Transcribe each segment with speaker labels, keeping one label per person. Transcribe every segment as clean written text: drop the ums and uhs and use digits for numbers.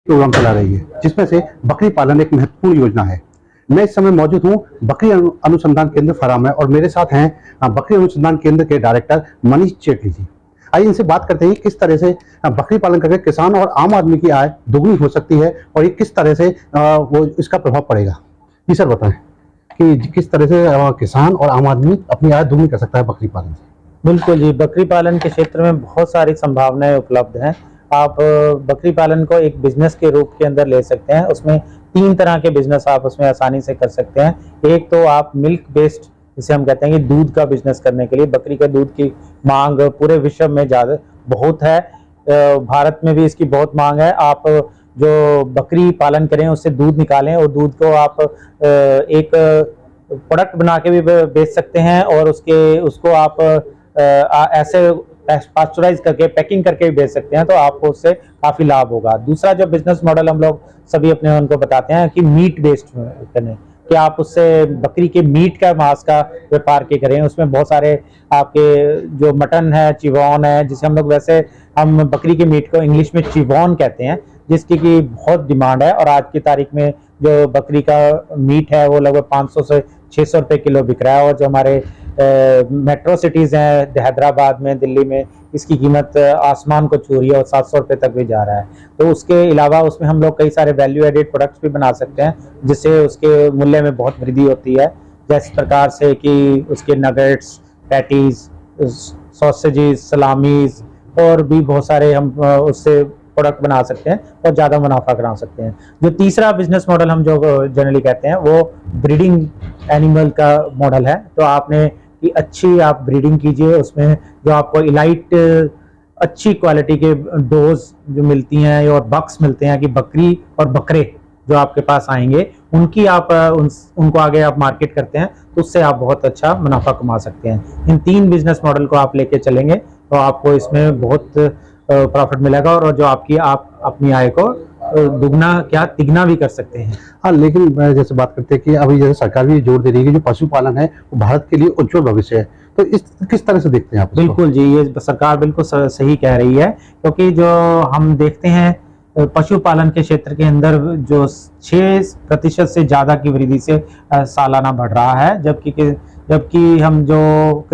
Speaker 1: Programme चला रही है, जिसमें से बकरी पालन एक महत्वपूर्ण योजना है। मैं इस समय मौजूद हूँ बकरी अनुसंधान केंद्र फरा में और मेरे साथ हैं बकरी अनुसंधान केंद्र के डायरेक्टर मनीष जेटली जी। आइए इनसे बात करते हैं किस तरह से बकरी पालन करके किसान और आम आदमी की आय दोगुनी हो सकती है और ये किस तरह से वो इसका प्रभाव पड़ेगा। जी सर बताएं कि किस तरह से किसान और आम आदमी अपनी आय दोगुनी कर सकता है बकरी पालन से।
Speaker 2: बिल्कुल जी, बकरी पालन के क्षेत्र में बहुत सारी संभावनाएं उपलब्ध हैं। आप बकरी पालन को एक बिजनेस के रूप के अंदर ले सकते हैं। उसमें 3 तरह के बिजनेस आप उसमें आसानी से कर सकते हैं। एक तो आप मिल्क बेस्ड, जिसे हम कहते हैं कि दूध का बिजनेस करने के लिए बकरी के दूध की मांग पूरे विश्व में ज़्यादा बहुत है। भारत में भी इसकी बहुत मांग है। आप जो बकरी पालन करें उससे दूध निकालें और दूध को आप एक प्रोडक्ट बना के भी बेच सकते हैं और उसको आप ऐसे पास्चराइज करके पैकिंग करके भी बेच सकते हैं, तो आपको उससे काफी लाभ होगा। दूसरा जो बिजनेस मॉडल हम लोग सभी अपने उनको बताते हैं कि मीट बेस्ड करें, कि आप उससे बकरी के मीट का मांस का व्यापार के करें। उसमें बहुत सारे आपके जो मटन है, चिवॉन है, जिसे हम लोग वैसे हम बकरी के मीट को इंग्लिश में चिवॉन कहते हैं, जिसकी की बहुत डिमांड है। और आज की तारीख में जो बकरी का मीट है वो लगभग 500 से 600 रुपये किलो बिक रहा है। और जो हमारे मेट्रो सिटीज़ हैं हैदराबाद में, दिल्ली में, इसकी कीमत आसमान को छू रही है और 700 रुपये तक भी जा रहा है। तो उसके अलावा उसमें हम लोग कई सारे वैल्यू एडेड प्रोडक्ट्स भी बना सकते हैं, जिससे उसके मूल्य में बहुत वृद्धि होती है। जिस प्रकार से कि उसके नगेट्स, पैटीज, सॉसेजेस, सलामीज और भी बहुत सारे हम उससे प्रोडक्ट बना सकते हैं और ज़्यादा मुनाफा करा सकते हैं। जो तीसरा बिजनेस मॉडल हम जो जनरली कहते हैं वो ब्रीडिंग एनिमल का मॉडल है। तो आपने कि अच्छी आप ब्रीडिंग कीजिए, उसमें जो आपको इलाइट अच्छी क्वालिटी के डोज जो मिलती हैं और बक्स मिलते हैं, कि बकरी और बकरे जो आपके पास आएंगे उनकी आप उनको आगे आप मार्केट करते हैं, तो उससे आप बहुत अच्छा मुनाफा कमा सकते हैं। इन 3 बिजनेस मॉडल को आप लेके चलेंगे तो आपको इसमें बहुत प्रॉफिट मिलेगा और जो आप अपनी आय को दुगना क्या तिगना भी कर सकते हैं।
Speaker 1: हाँ, लेकिन जैसे बात करते हैं कि अभी जैसे सरकार भी जोर दे रही है कि जो पशुपालन है वो भारत के लिए उज्जवल भविष्य है, तो इस किस तरह से देखते हैं आप?
Speaker 2: बिल्कुल जी, ये सरकार बिल्कुल सही कह रही है, क्योंकि जो हम देखते हैं पशुपालन के क्षेत्र के अंदर जो 6% से ज़्यादा की वृद्धि से सालाना बढ़ रहा है, जबकि हम जो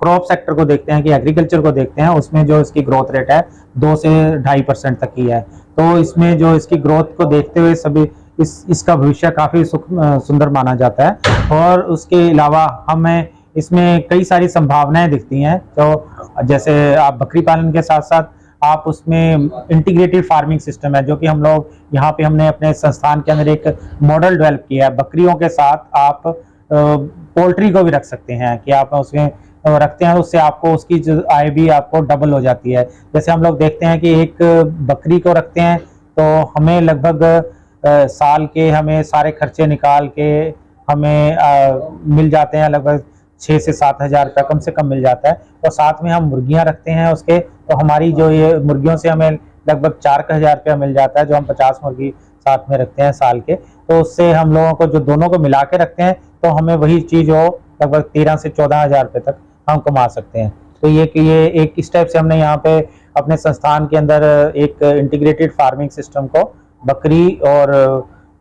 Speaker 2: क्रॉप सेक्टर को देखते हैं, कि एग्रीकल्चर को देखते हैं, उसमें जो इसकी ग्रोथ रेट है 2 से 2.5% तक की है। तो इसमें जो इसकी ग्रोथ को देखते हुए सभी इसका भविष्य काफ़ी सुंदर माना जाता है। और उसके अलावा हमें इसमें कई सारी संभावनाएं दिखती हैं। तो जैसे आप बकरी पालन के साथ साथ आप उसमें इंटीग्रेटेड फार्मिंग सिस्टम है, जो कि हम लोग यहाँ पे हमने अपने संस्थान के अंदर एक मॉडल डेवलप किया है। बकरियों के साथ आप पोल्ट्री को भी रख सकते हैं, कि आप उसमें रखते हैं, उससे आपको उसकी जो आय भी आपको डबल हो जाती है। जैसे हम लोग देखते हैं कि एक बकरी को रखते हैं तो हमें लगभग साल के हमें सारे खर्चे निकाल के हमें मिल जाते हैं लगभग 6 से 7 हज़ार रुपये कम से कम मिल जाता है। और साथ में हम मुर्गियां रखते हैं उसके, तो हमारी जो ये मुर्गियों से हमें लगभग 4,000 रुपया मिल जाता है, जो हम 50 मुर्गी साथ में रखते हैं साल के। तो उससे हम लोगों को जो दोनों को मिला के रखते हैं तो हमें वही चीज़ हो लगभग 13 से 14 हज़ार रुपये तक हम कमा सकते हैं। तो ये एक स्टेप से हमने यहाँ पे अपने संस्थान के अंदर एक इंटीग्रेटेड फार्मिंग सिस्टम को बकरी और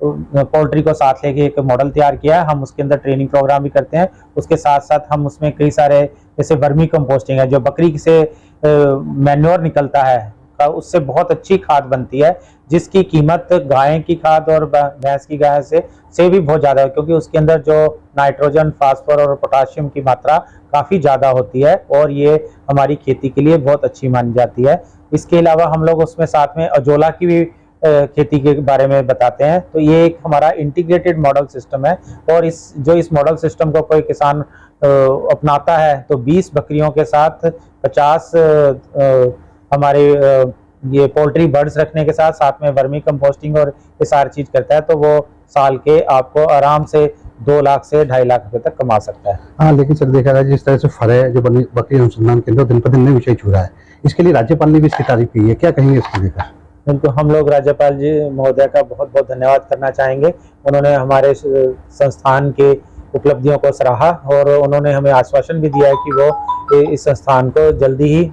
Speaker 2: पोल्ट्री को साथ लेके एक मॉडल तैयार किया है। हम उसके अंदर ट्रेनिंग प्रोग्राम भी करते हैं। उसके साथ साथ हम उसमें कई सारे जैसे वर्मी कंपोस्टिंग है, जो बकरी से मैन्योर निकलता है, उससे बहुत अच्छी खाद बनती है, जिसकी कीमत गाय की खाद और भैंस की गाय से भी बहुत ज़्यादा है, क्योंकि उसके अंदर जो नाइट्रोजन, फास्फोरस और पोटाशियम की मात्रा काफ़ी ज़्यादा होती है और ये हमारी खेती के लिए बहुत अच्छी मानी जाती है। इसके अलावा हम लोग उसमें साथ में अजोला की भी खेती के बारे में बताते हैं। तो ये एक हमारा इंटीग्रेटेड मॉडल सिस्टम है। और इस मॉडल सिस्टम को कोई किसान अपनाता है तो 20 बकरियों के साथ 50 हमारे ये पोल्ट्री बर्ड्स रखने के साथ में वर्मी कंपोस्टिंग और ये सारी चीज़ करता है, तो वो साल के आपको आराम से 2 लाख से 2.5 लाख रुपए तक कमा सकता है।
Speaker 1: हाँ, लेकिन सर देखा जाए जिस तरह से फरे जो बकरी अनुसंधान केंद्र दिन पर दिन नए विषय छू रहा है, इसके लिए राज्यपाल ने भी इसकी तारीफ की है, क्या कहेंगे इसको लेकर?
Speaker 2: बिल्कुल, हम लोग राज्यपाल जी महोदय का बहुत बहुत धन्यवाद करना चाहेंगे। उन्होंने हमारे संस्थान के उपलब्धियों को सराहा और उन्होंने हमें आश्वासन भी दिया है कि वो इस संस्थान को जल्दी ही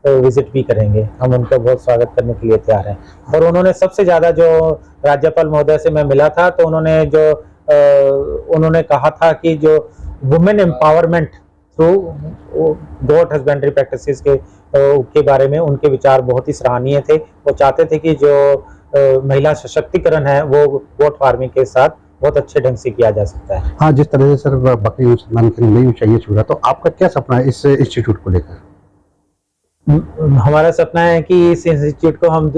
Speaker 2: विजिट भी करेंगे। हम उनका बहुत स्वागत करने के लिए तैयार हैं। और उन्होंने सबसे ज़्यादा जो राज्यपाल महोदय से मैं मिला था, तो उन्होंने कहा था कि जो वुमेन एम्पावरमेंट थ्रू गोट हस्बेंड्री प्रैक्टिसेस के बारे में उनके विचार बहुत ही सराहनीय थे। वो चाहते थे कि जो महिला सशक्तिकरण है वो गोट फार्मिंग के साथ बहुत अच्छे ढंग से किया जा सकता है।
Speaker 1: हाँ, जिस तरह से सर बकरी अनुसंधान केंद्र नई ऊंचाइयां छू रहा, तो आपका क्या सपना है इस इंस्टीट्यूट को लेकर?
Speaker 2: हमारा सपना है कि इस इंस्टीट्यूट को हम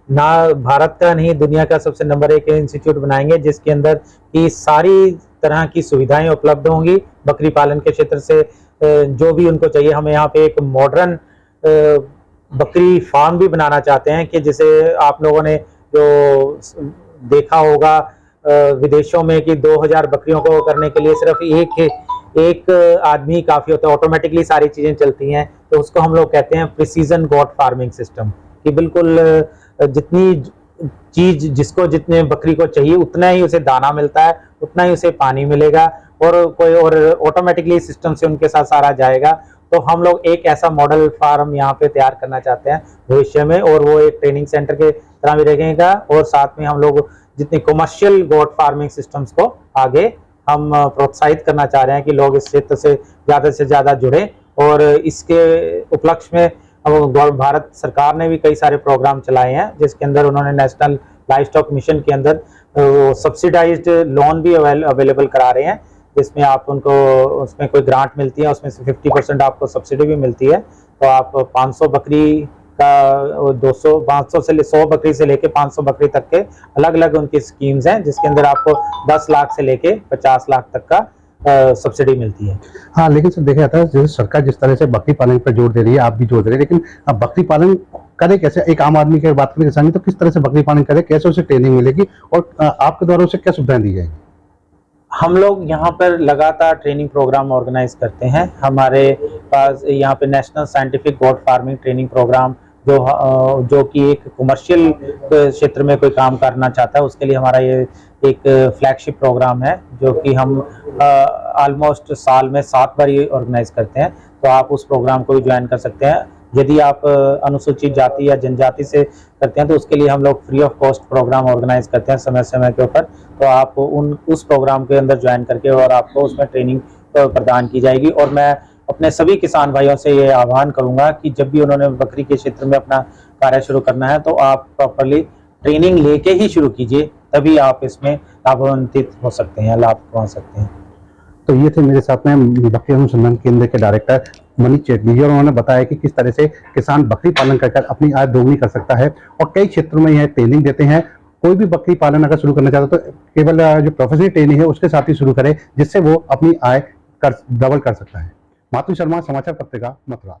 Speaker 2: ना भारत का नहीं, दुनिया का सबसे नंबर 1 इंस्टीट्यूट बनाएंगे, जिसके अंदर की सारी तरह की सुविधाएं उपलब्ध होंगी। बकरी पालन के क्षेत्र से जो भी उनको चाहिए, हमें यहाँ पे एक मॉडर्न बकरी फार्म भी बनाना चाहते हैं कि जिसे आप लोगों ने जो देखा होगा विदेशों में कि 2000 बकरियों को करने के लिए सिर्फ एक आदमी काफी होता है, ऑटोमेटिकली सारी चीजें चलती हैं। तो उसको हम लोग कहते हैं प्रिसीजन गोट फार्मिंग सिस्टम, कि बिल्कुल जितनी चीज जिसको जितने बकरी को चाहिए उतना ही उसे दाना मिलता है, उतना ही उसे पानी मिलेगा, और ऑटोमेटिकली सिस्टम से उनके साथ सारा जाएगा। तो हम लोग एक ऐसा मॉडल फार्म यहाँ पे तैयार करना चाहते हैं भविष्य में, और वो एक ट्रेनिंग सेंटर के तरह भी रहेगा। और साथ में हम लोग जितने कमर्शियल गोट फार्मिंग सिस्टम्स को आगे हम प्रोत्साहित करना चाह रहे हैं कि लोग इस क्षेत्र से ज़्यादा जुड़े। और इसके उपलक्ष्य में अब भारत सरकार ने भी कई सारे प्रोग्राम चलाए हैं, जिसके अंदर उन्होंने नेशनल लाइवस्टॉक मिशन के अंदर सब्सिडाइज्ड लोन भी अवेलेबल करा रहे हैं, जिसमें आप उनको उसमें कोई ग्रांट मिलती है, उसमें से 50% आपको सब्सिडी भी मिलती है। तो आप 500 बकरी का 500 से 100 बकरी से लेके 500 बकरी तक के अलग अलग उनकी स्कीम्स हैं, जिसके अंदर आपको 10 लाख से लेके 50 लाख तक का सब्सिडी मिलती है।
Speaker 1: हाँ, लेकिन सर देखा जाता है जैसे सरकार जिस तरह से बकरी पालन पर जोर दे रही है, आप भी जोर दे रहे हैं, लेकिन अब बकरी पालन करे कैसे? एक आम आदमी की बात करें किसान की, तो किस तरह से बकरी पालन करे, कैसे उसे ट्रेनिंग मिलेगी और आपके द्वारा उसे क्या सुविधाएं दी जाएगी?
Speaker 2: हम लोग यहाँ पर लगातार ट्रेनिंग प्रोग्राम ऑर्गेनाइज करते हैं। हमारे पास यहाँ पे national scientific goat farming training program जो कि एक कमर्शियल क्षेत्र में कोई काम करना चाहता है, उसके लिए हमारा ये एक फ्लैगशिप प्रोग्राम है, जो कि हम ऑलमोस्ट साल में 7 बार ये ऑर्गेनाइज करते हैं। तो आप उस प्रोग्राम को भी ज्वाइन कर सकते हैं। यदि आप अनुसूचित जाति या जनजाति से करते हैं तो उसके लिए हम लोग free of cost program organise करते हैं समय समय के ऊपर। तो आप उस प्रोग्राम के अंदर ज्वाइन करके और आपको उसमें ट्रेनिंग प्रदान की जाएगी। और मैं अपने सभी किसान भाइयों से ये आह्वान करूंगा कि जब भी उन्होंने बकरी के क्षेत्र में अपना कार्य शुरू करना है, तो आप प्रॉपरली ट्रेनिंग लेके ही शुरू कीजिए, तभी आप इसमें लाभान्वित हो सकते हैं, लाभ पा सकते हैं।
Speaker 1: तो ये थे मेरे साथ में बकरी अनुसंधान केंद्र के डायरेक्टर मनीष चेटली जी, और उन्होंने बताया कि किस तरह से किसान बकरी पालन कर अपनी आय दोगुनी कर सकता है, और कई क्षेत्रों में यह ट्रेनिंग देते हैं। कोई भी बकरी पालन अगर शुरू करना चाहता है तो केवल जो प्रोफेशनल ट्रेनिंग है उसके साथ ही शुरू करे, जिससे वो अपनी आय डबल कर सकता है। मातु शर्मा, समाचार पत्रिका, मथुरा।